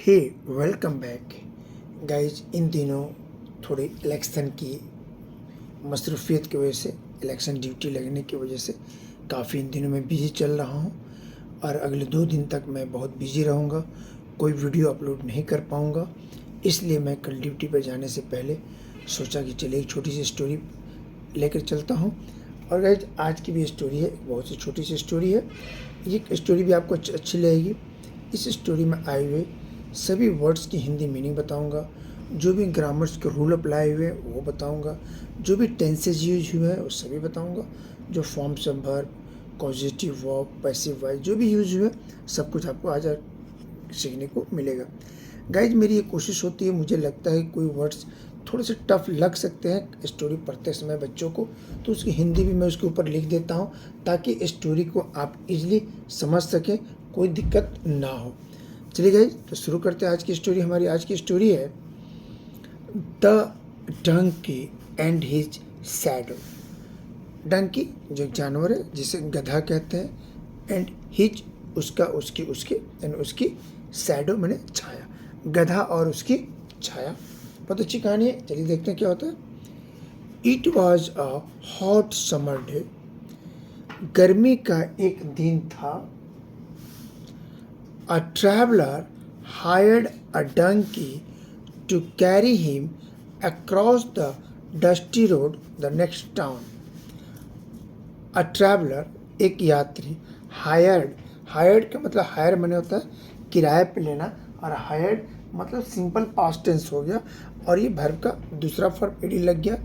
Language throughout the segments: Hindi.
हे वेलकम बैक गाइज। इन दिनों थोड़ी इलेक्शन की मसरूफियत की वजह से, इलेक्शन ड्यूटी लगने की वजह से काफ़ी इन दिनों मैं बिज़ी चल रहा हूँ और अगले 2 दिन तक मैं बहुत बिज़ी रहूँगा। कोई वीडियो अपलोड नहीं कर पाऊँगा, इसलिए मैं कल ड्यूटी पर जाने से पहले सोचा कि चलिए एक छोटी सी स्टोरी लेकर चलता हूँ। और गाइज आज की भी स्टोरी है, बहुत सी छोटी सी स्टोरी है। ये स्टोरी भी आपको अच्छी लगेगी। इस स्टोरी में आए हुए सभी वर्ड्स की हिंदी मीनिंग बताऊंगा, जो भी ग्रामर्स के रूल अप्लाई हुए वो बताऊंगा, जो भी टेंसेज यूज हुए हैं वो सभी बताऊंगा, जो forms of verb, positive verb, passive voice जो भी यूज हुए सब कुछ आपको आज सीखने को मिलेगा। गाइज मेरी ये कोशिश होती है, मुझे लगता है कोई वर्ड्स थोड़े से टफ लग सकते हैं स्टोरी पढ़ते समय बच्चों को, तो उसकी हिंदी भी मैं उसके ऊपर लिख देता हूँ ताकि स्टोरी को आप इजीली समझ सकें, कोई दिक्कत ना हो। चलिए गाइज तो शुरू करते हैं आज की स्टोरी। हमारी आज की स्टोरी है the donkey and his shadow. Donkey जो एक जानवर है जिसे गधा कहते हैं, एंड हिज उसका उसकी उसके एंड उसकी शैडो मैंने छाया, गधा और उसकी छाया। बहुत अच्छी कहानी है, चलिए देखते हैं क्या होता है। It was a hot summer day. गर्मी का एक दिन था। A traveler hired a donkey to carry him across the dusty road the next town. A traveler एक यात्री, hired का मतलब हायर मैंने होता है किराए पे लेना, और हायर्ड मतलब सिंपल पास्ट टेंस हो गया और ये वर्ब का दूसरा फॉर्म एडी लग गया,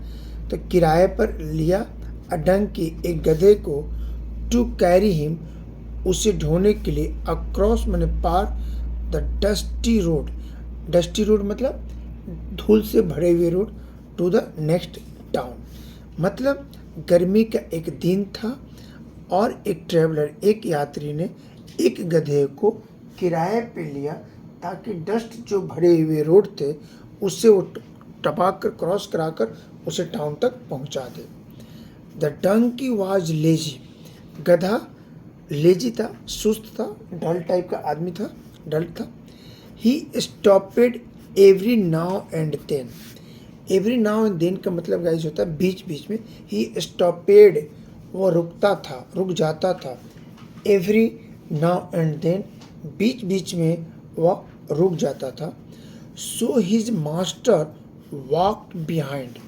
तो किराए पर लिया। अ डंकी एक गधे को, टू कैरी हिम उसे ढोने के लिए, अक्रॉस मैंने पार, the dusty road, dusty road मतलब धूल से भरे हुए road, to the next town मतलब गर्मी का एक दिन था और एक ट्रेवलर एक यात्री ने एक गधे को किराए पे लिया ताकि डस्ट जो भरे हुए रोड थे उससे वो टपक कर क्रॉस कराकर उसे टाउन तक पहुंचा दे। द डंकी वाज लेजी, गधा लेजी था, सुस्त था, डल टाइप का आदमी था, डल था। He stopped every now and then. Every now and then का मतलब गाइस होता है बीच बीच में। ही स्टॉपेड वो रुकता था, रुक जाता था। एवरी नाउ एंड देन बीच बीच में वह रुक जाता था। So his master walked behind.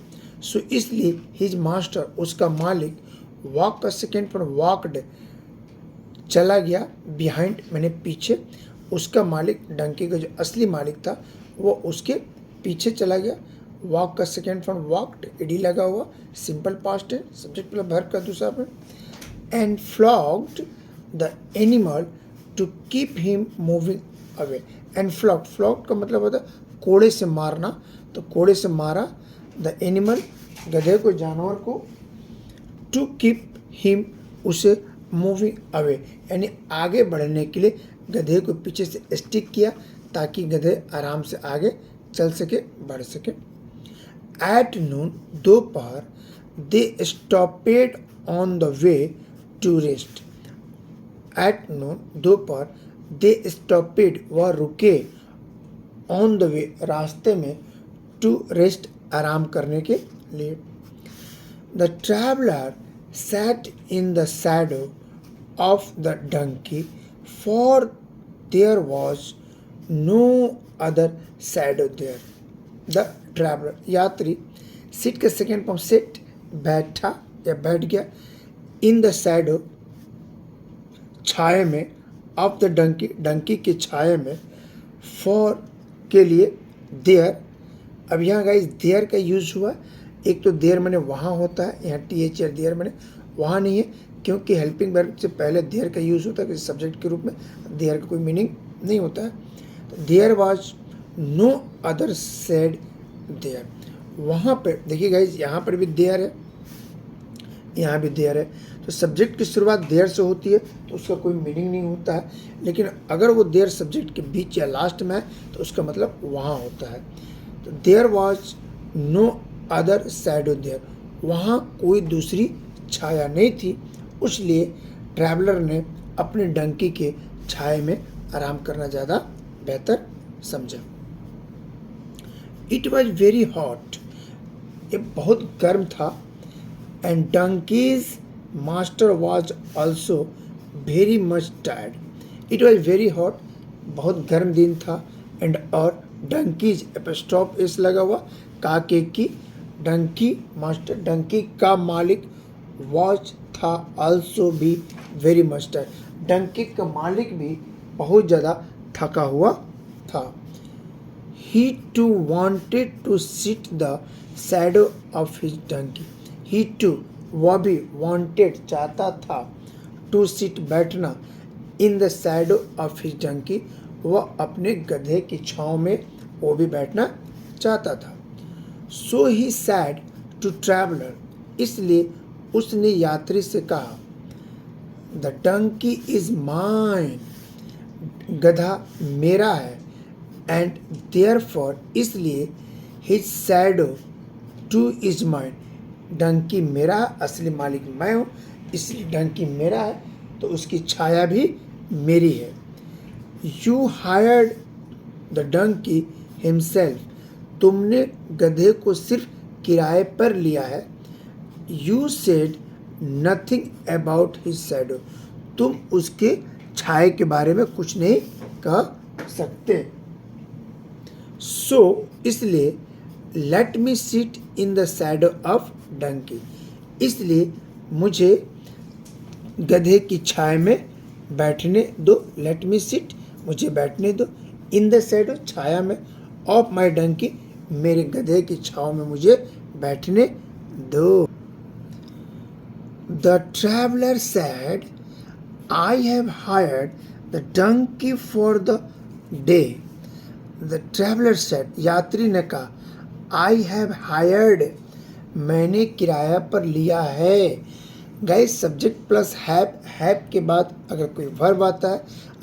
So इसलिए हिज मास्टर उसका मालिक, वॉक का सेकेंड फॉर्म वॉकड चला गया, बिहाइंड मैंने पीछे, उसका मालिक डंकी का जो असली मालिक था वो उसके पीछे चला गया। वॉक का सेकेंड फॉर्म वॉक्ड, एडी लगा हुआ, सिंपल पास्ट है, सब्जेक्ट मतलब वर्ब का दूसरा form. And flogged the animal to keep him moving away. And flog का मतलब होता है कोड़े से मारना, तो कोड़े से मारा द एनिमल गधे को, जानवर को, टू कीप हिम उसे, मूविंग अवे यानी आगे बढ़ने के लिए गधे को पीछे से स्टिक किया ताकि गधे आराम से आगे चल सके, बढ़ सके। एट नून दोपहर, they stopped on the way to rest. At noon दोपहर, दे स्टॉपेड वह रुके, ऑन द वे रास्ते में, टू रेस्ट आराम करने के लिए। The traveller sat in the shadow of the donkey, for there was no other shadow there. The traveler यात्री, sit का सेकेंड फॉर्म sit, बैठा या बैठ गया, in the shadow छाए में, of the donkey डंकी की छाए में, for के लिए, there। अब यहाँ गाइस देयर का यूज हुआ, एक तो देयर मैंने वहाँ होता है, यहाँ THR देयर मैंने वहाँ नहीं है क्योंकि हेल्पिंग वर्ब से पहले देयर का यूज होता है किसी सब्जेक्ट के रूप में, देयर का कोई मीनिंग नहीं होता है। तो there was no other said there. वहाँ पे देखिए गाइज यहाँ पर भी देयर है, यहाँ भी देयर है, तो सब्जेक्ट की शुरुआत देयर से होती है तो उसका कोई मीनिंग नहीं होता है, लेकिन अगर वो देयर सब्जेक्ट के बीच या लास्ट में है तो उसका मतलब वहाँ होता है। तो there was no other shadow there, वहाँ कोई दूसरी छाया नहीं थी, इसलिए ट्रैवलर ने अपने डंकी के छाए में आराम करना ज़्यादा बेहतर समझा। इट वॉज वेरी हॉट, ये बहुत गर्म था। And donkeys master was also very much tired. It was very hot, बहुत गर्म दिन था। एंड और डंकीज एपस्ट्रॉफ एस लगा हुआ, काके की, डंकी मास्टर, डंकी का मालिक, वॉच था ऑल्सो भी वेरी मच टायर्ड, डंकी का मालिक भी बहुत ज़्यादा थका हुआ था। He too wanted to sit the shadow of his donkey. He too, वह भी wanted चाहता था, to sit बैठना, in the shadow of his donkey, वह अपने गधे की छाँव में वो भी बैठना चाहता था। So he said to traveler, इसलिए उसने यात्री से कहा, The donkey is mine, गधा मेरा है। एंड देयरफॉर, इसलिए, his shadow too is mine, donkey मेरा, असली मालिक मैं हूँ, इसलिए डंकी मेरा है तो उसकी छाया भी मेरी है। You hired the donkey himself, तुमने गधे को सिर्फ किराए पर लिया है। You said nothing about his shadow, तुम उसके छाए के बारे में कुछ नहीं कह सकते। सो इसलिए, let me sit in the shadow of donkey, इसलिए मुझे गधे की छाया में बैठने दो। लेट मी सिट, मुझे बैठने दो, इन द शैडो, छाया में, ऑफ माई डंकी, मेरे गधे की छाव में मुझे बैठने दो। The traveller said, I have hired the donkey for the day. The traveller said, यात्री ने कहा, आई हैव हायर्ड, मैंने किराया पर लिया है। गाइस, सब्जेक्ट प्लस हैव के बाद अगर कोई वर्ब आता है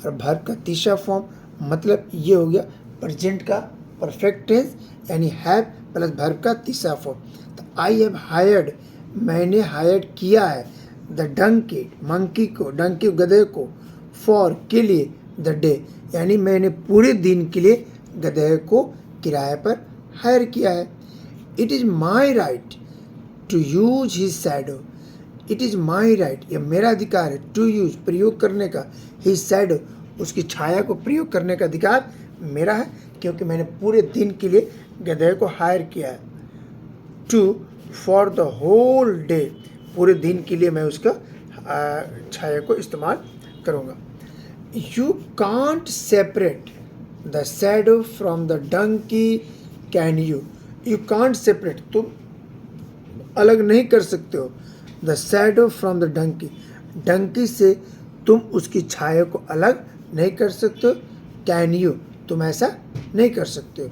और वर्ब का तीसरा फॉर्म, मतलब ये हो गया प्रेजेंट का परफेक्ट टेंस, यानी हैव प्लस वर्ब का तीसरा फॉर्म। तो आई हैव हायर्ड, मैंने हायर्ड किया है, द डंकी, मंकी को, डंकी गधे को, फॉर, के लिए, द डे, यानी मैंने पूरे दिन के लिए गधे को किराए पर हायर किया है। It is my right to use his shadow, it is my right, यह मेरा अधिकार है, टू यूज, प्रयोग करने का, हिज शैडो, उसकी छाया को प्रयोग करने का अधिकार मेरा है, क्योंकि मैंने पूरे दिन के लिए गधे को हायर किया है। Too, for the whole day, पूरे दिन के लिए मैं उसका छाया को इस्तेमाल करूँगा। You can't separate the shadow from the donkey, can you, you can't separate, तुम अलग नहीं कर सकते हो, the shadow from the donkey, donkey से तुम उसकी छाया को अलग नहीं कर सकते हो, कैन यू, तुम ऐसा नहीं कर सकते हो।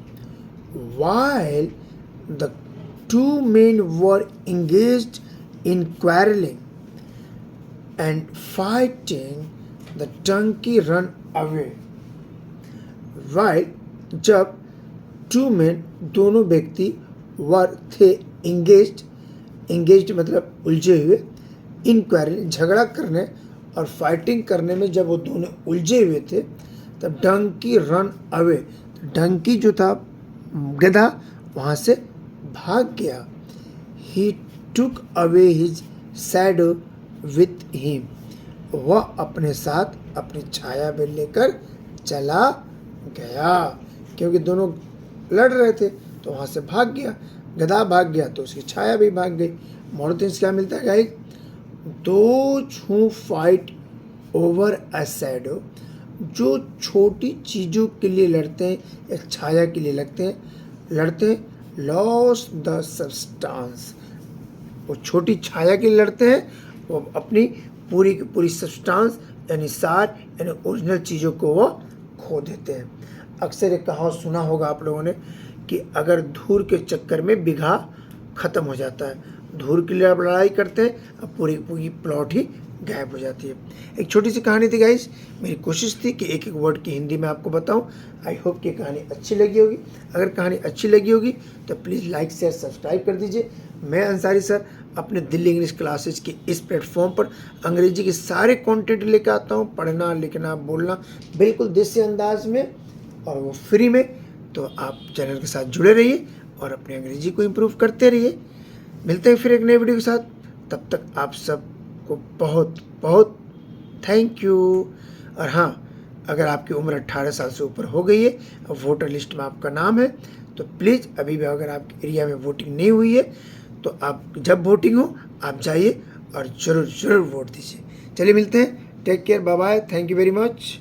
While the two main were engaged in quarreling and fighting, the donkey ran away. While, जब, टू मेन, दोनों व्यक्ति, वर, थे, engaged मतलब उलझे हुए, इन क्वारलिंग, झगड़ा करने और फाइटिंग करने में जब वो दोनों उलझे हुए थे, तब डंकी रन अवे, डंकी जो था गधा वहाँ से भाग गया। He took away his shadow with him, वह अपने साथ अपनी छाया भी लेकर चला गया, क्योंकि दोनों लड़ रहे थे तो वहाँ से भाग गया। गधा भाग गया तो उसकी छाया भी भाग गई। मॉडल क्या मिलता है guys? Those who fight over a shadow, जो छोटी चीज़ों के लिए लड़ते हैं या छाया के लिए लड़ते हैं, लॉस द सब्सटेंस, वो छोटी छाया के लिए लड़ते हैं, वो अपनी पूरी की पूरी सब्सटेंस यानी सार यानी ओरिजिनल चीज़ों को वो खो देते हैं। अक्सर एक कहावत सुना होगा आप लोगों ने कि अगर धूल के चक्कर में बीघा ख़त्म हो जाता है, धूल के लिए आप लड़ाई करते हैं, अब पूरी पूरी प्लॉट ही गायब हो जाती है। एक छोटी सी कहानी थी गाइस, मेरी कोशिश थी कि एक एक वर्ड की हिंदी में आपको बताऊं। आई होप कि कहानी अच्छी लगी होगी। अगर कहानी अच्छी लगी होगी तो प्लीज़ लाइक शेयर सब्सक्राइब कर दीजिए। मैं अंसारी सर अपने दिल्ली इंग्लिश क्लासेज के इस प्लेटफॉर्म पर अंग्रेजी के सारे कंटेंट लेकर आता हूं, पढ़ना लिखना बोलना बिल्कुल देसी अंदाज में और वो फ्री में। तो आप चैनल के साथ जुड़े रहिए और अपनी अंग्रेजी को इम्प्रूव करते रहिए। मिलते हैं फिर एक नए वीडियो के साथ, तब तक आप सबको बहुत बहुत थैंक यू। और हाँ, अगर आपकी उम्र 18 साल से ऊपर हो गई है और वोटर लिस्ट में आपका नाम है, तो प्लीज़ अभी भी अगर आपके एरिया में वोटिंग नहीं हुई है तो आप जब वोटिंग हो आप जाइए और ज़रूर ज़रूर वोट दीजिए। चलिए मिलते हैं, take care, bye bye, thank you very much.